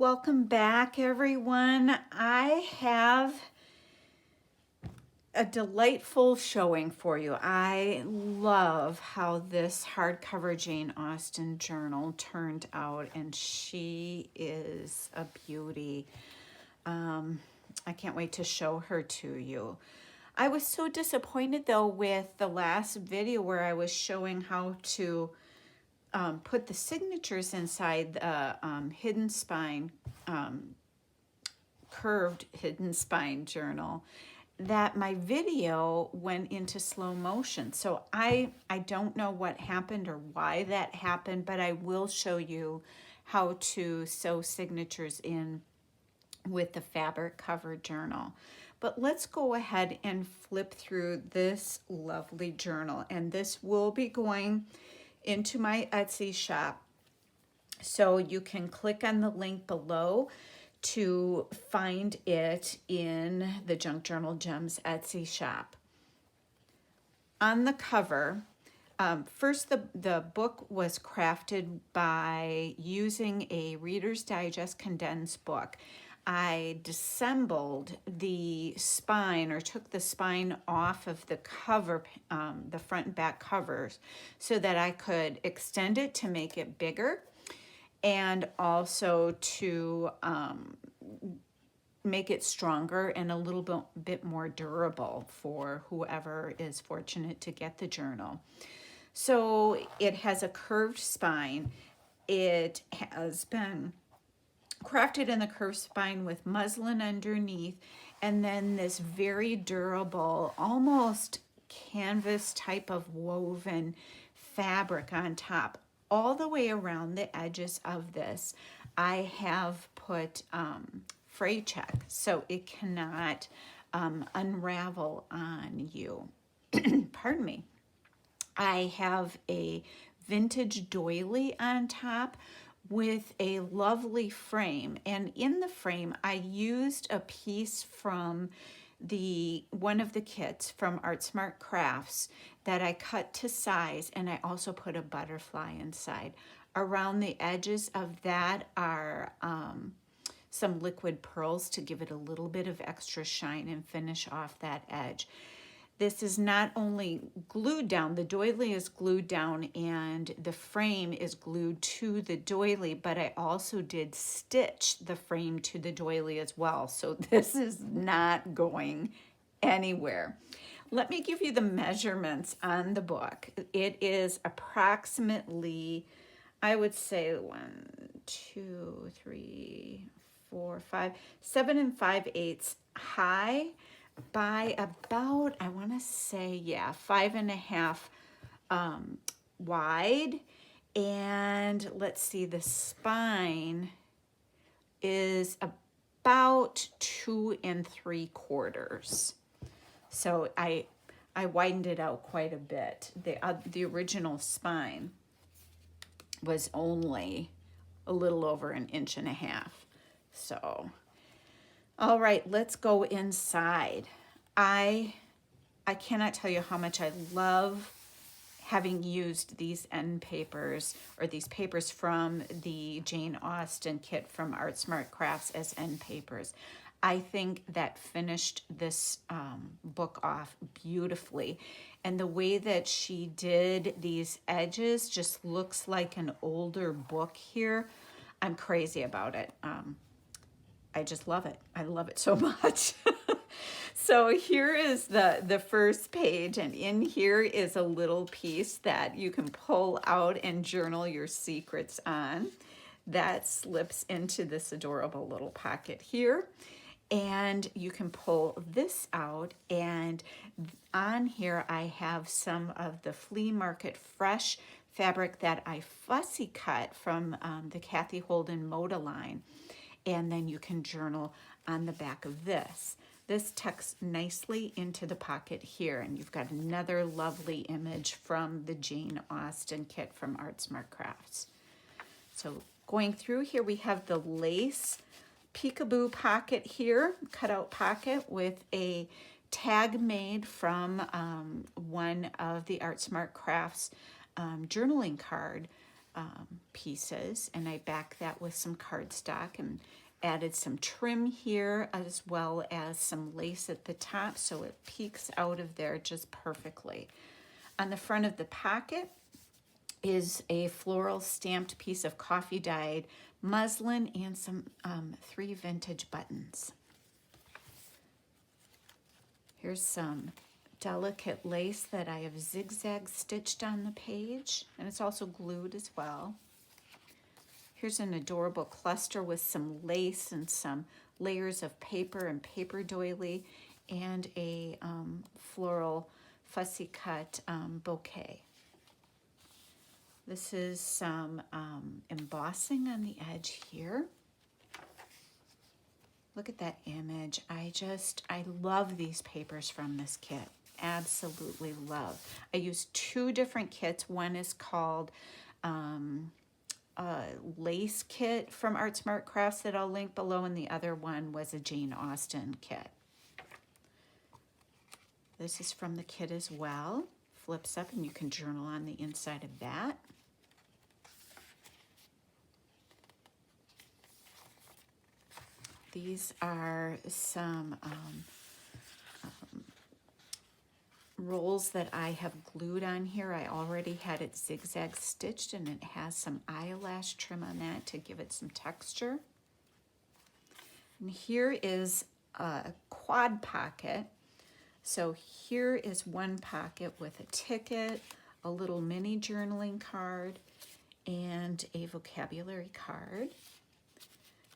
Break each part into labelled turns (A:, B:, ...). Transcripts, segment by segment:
A: Welcome back, everyone. I have a delightful showing for you. I love how this hardcover Jane Austen journal turned out, and she is a beauty. I can't wait to show her to you. I was so disappointed though with the last video where I was showing how to put the signatures inside the hidden spine, curved hidden spine journal, that my video went into slow motion. So I don't know what happened or why that happened, but I will show you how to sew signatures in with the fabric cover journal. But let's go ahead and flip through this lovely journal, and this will be going into my Etsy shop. So you can click on the link below to find it in the Junk Journal Gems Etsy shop. On the cover, first the book was crafted by using a Reader's Digest condensed book. I disassembled the spine, or took the spine off of the cover, the front and back covers, so that I could extend it to make it bigger, and also to make it stronger and a little bit more durable for whoever is fortunate to get the journal. So it has a curved spine. It has been crafted in the curved spine with muslin underneath, and then this very durable, almost canvas type of woven fabric on top. All the way around the edges of this, I have put fray check, so it cannot unravel on you. Pardon me. I have a vintage doily on top with a lovely frame, and in the frame I used a piece from one of the kits from Art Smart Crafts that I cut to size, and I also put a butterfly inside. Around the edges of that are some liquid pearls to give it a little bit of extra shine and finish off that edge. This is not only glued down, the doily is glued down and the frame is glued to the doily, but I also did stitch the frame to the doily as well. So this is not going anywhere. Let me give you the measurements on the book. It is approximately, I would say 7 5/8 high by about, I want to say, 5.5 wide. And let's see, the spine is about 2 3/4. So I widened it out quite a bit. The original spine was only a little over 1.5 inches. So, all right, let's go inside. I cannot tell you how much I love having used these end papers, or these papers from the Jane Austen kit from Art Smart Crafts as end papers. I think that finished this book off beautifully. And the way that she did these edges just looks like an older book here. I'm crazy about it. I just love it. I love it so much. So here is the first page, and in here is a little piece that you can pull out and journal your secrets on. That slips into this adorable little pocket here. And you can pull this out, and on here I have some of the Flea Market Fresh fabric that I fussy cut from the Cathe Holden Moda line. And then you can journal on the back of this. This tucks nicely into the pocket here, and you've got another lovely image from the Jane Austen kit from Art Smart Crafts. So going through here, we have the lace peekaboo pocket here, cutout pocket with a tag made from one of the Art Smart Crafts journaling card pieces, and I back that with some cardstock and added some trim here as well as some lace at the top so it peeks out of there just perfectly. On the front of the pocket is a floral stamped piece of coffee dyed muslin and some 3 vintage buttons. Here's some delicate lace that I have zigzag stitched on the page, and it's also glued as well. Here's an adorable cluster with some lace and some layers of paper and paper doily and a floral fussy cut bouquet. This is some embossing on the edge here. Look at that image. I love these papers from this kit. Absolutely love. I used 2 different kits. One is called a lace kit from Art Smart Crafts that I'll link below, and the other one was a Jane Austen kit. This is from the kit as well. Flips up and you can journal on the inside of that. These are some rolls that I have glued on here. I already had it zigzag stitched, and it has some eyelash trim on that to give it some texture. And here is a quad pocket. So here is one pocket with a ticket, a little mini journaling card, and a vocabulary card.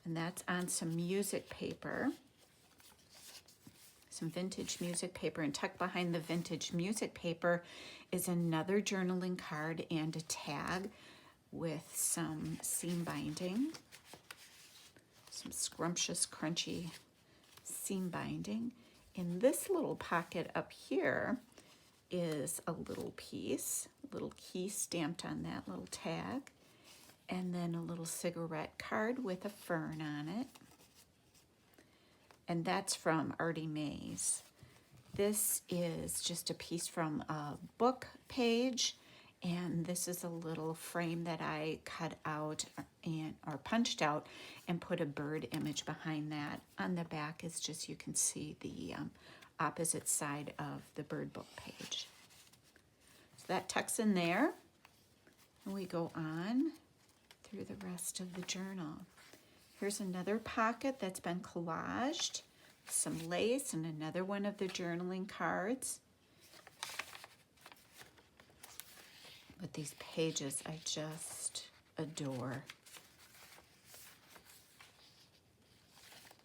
A: And that's on some music paper, some vintage music paper, and tucked behind the vintage music paper is another journaling card and a tag with some seam binding, some scrumptious, crunchy seam binding. In this little pocket up here is a little piece, a little key stamped on that little tag, and then a little cigarette card with a fern on it. And that's from Artie Mays. This is just a piece from a book page, and this is a little frame that I cut out or punched out and put a bird image behind that. On the back is just, you can see the opposite side of the bird book page. So that tucks in there, and we go on through the rest of the journal. Here's another pocket that's been collaged, some lace, and another one of the journaling cards. But these pages I just adore.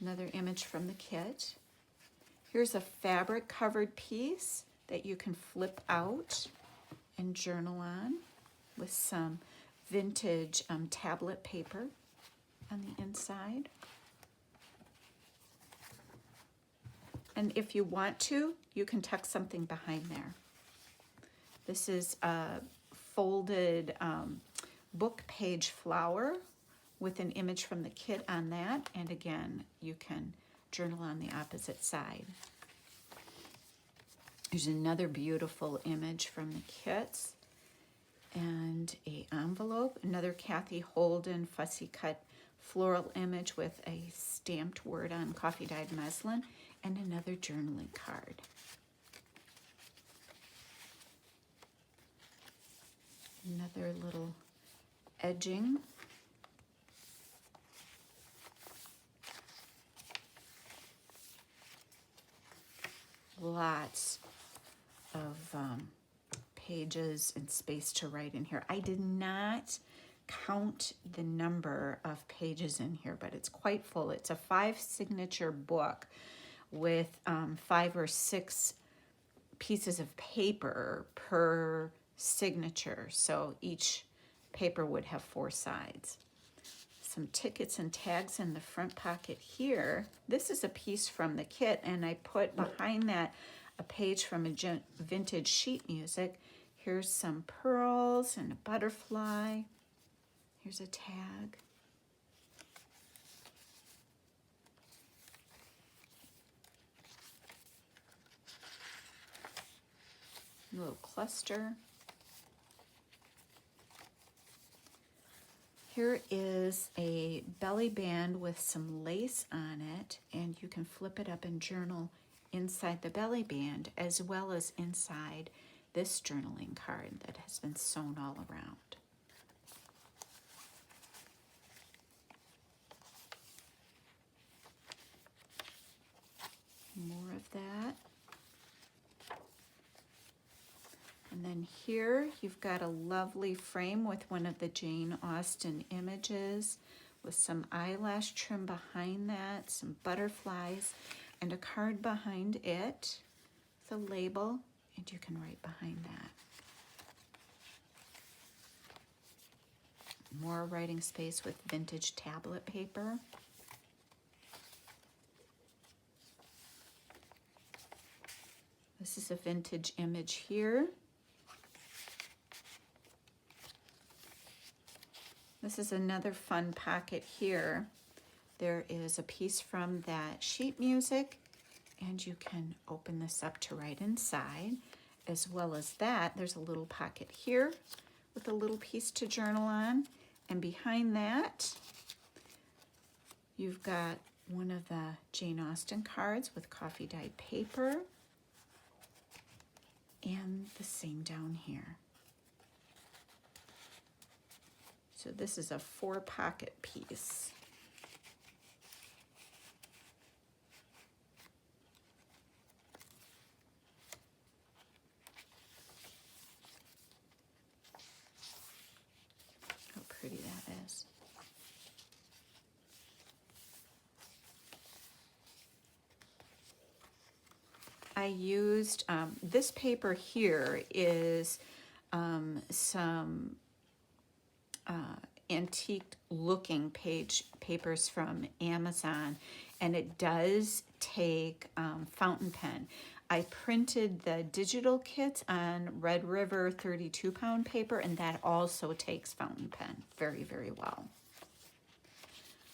A: Another image from the kit. Here's a fabric covered piece that you can flip out and journal on with some vintage tablet paper on the inside. And if you want to, you can tuck something behind there. This is a folded book page flower with an image from the kit on that. And again, you can journal on the opposite side. There's another beautiful image from the kits and a envelope, another Cathe Holden fussy cut floral image with a stamped word on coffee dyed muslin, and another journaling card. Another little edging. Lots of pages and space to write in here. I did not count the number of pages in here, but it's quite full. It's a 5 signature book with 5 or 6 pieces of paper per signature. So each paper would have 4 sides. Some tickets and tags in the front pocket here. This is a piece from the kit, and I put behind that a page from a vintage sheet music. Here's some pearls and a butterfly. Here's a tag. A little cluster. Here is a belly band with some lace on it, and you can flip it up and journal inside the belly band as well as inside this journaling card that has been sewn all around. More of that. And then here you've got a lovely frame with one of the Jane Austen images with some eyelash trim behind that, some butterflies, and a card behind it with a label, and you can write behind that. More writing space with vintage tablet paper. This is a vintage image here. This is another fun pocket here. There is a piece from that sheet music, and you can open this up to write inside. As well as that, there's a little pocket here with a little piece to journal on. And behind that, you've got one of the Jane Austen cards with coffee dyed paper. And the same down here. So this is a 4-pocket piece. How pretty that is. I used, this paper here is some antique looking papers from Amazon, and it does take fountain pen. I printed the digital kit on Red River 32-pound paper, and that also takes fountain pen very, very well.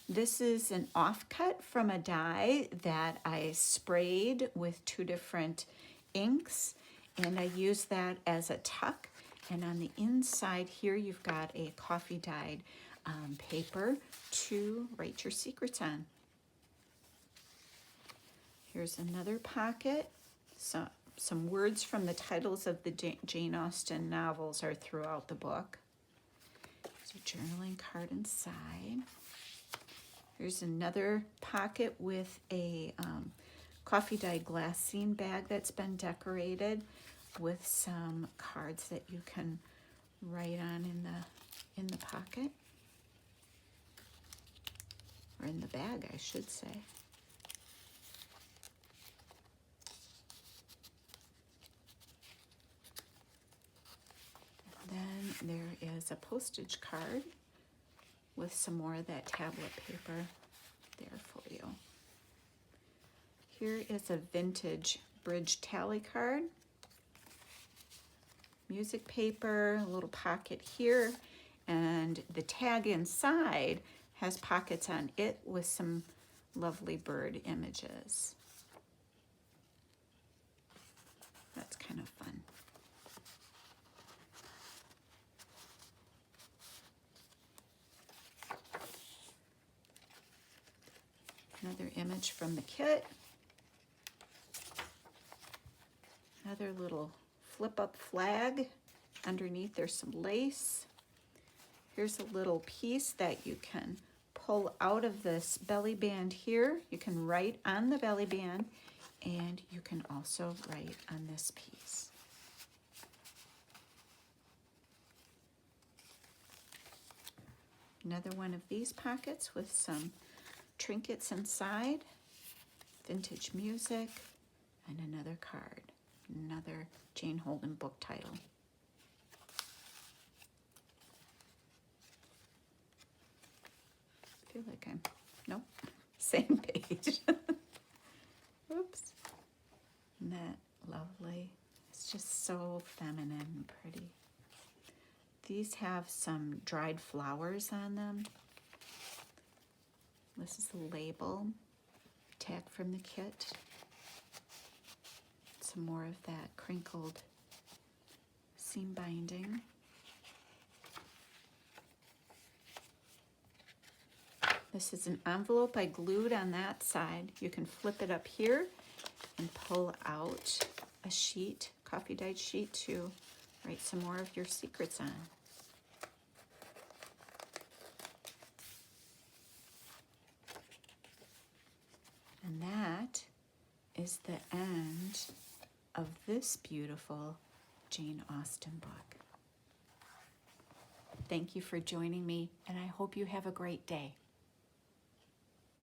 A: This is an offcut from a die that I sprayed with 2 different inks, and I used that as a tuck. And on the inside here, you've got a coffee dyed paper to write your secrets on. Here's another pocket. So, some words from the titles of the Jane Austen novels are throughout the book. There's a journaling card inside. Here's another pocket with a coffee dyed glassine bag that's been decorated with some cards that you can write on in the pocket, or in the bag, I should say. And then there is a postage card with some more of that tablet paper there for you. Here is a vintage bridge tally card. Music paper, a little pocket here, and the tag inside has pockets on it with some lovely bird images. That's kind of fun. Another image from the kit. Another little flip-up flag. Underneath there's some lace. Here's a little piece that you can pull out of this belly band here. You can write on the belly band, and you can also write on this piece. Another one of these pockets with some trinkets inside, vintage music, and another card. Another Jane Holden book title. I feel like I'm, nope, same page. Oops. Isn't that lovely? It's just so feminine and pretty. These have some dried flowers on them. This is the label, tag from the kit. Some more of that crinkled seam binding. This is an envelope I glued on that side. You can flip it up here and pull out a sheet, coffee dyed sheet, to write some more of your secrets on. And that is the end of this beautiful Jane Austen book. Thank you for joining me, and I hope you have a great day.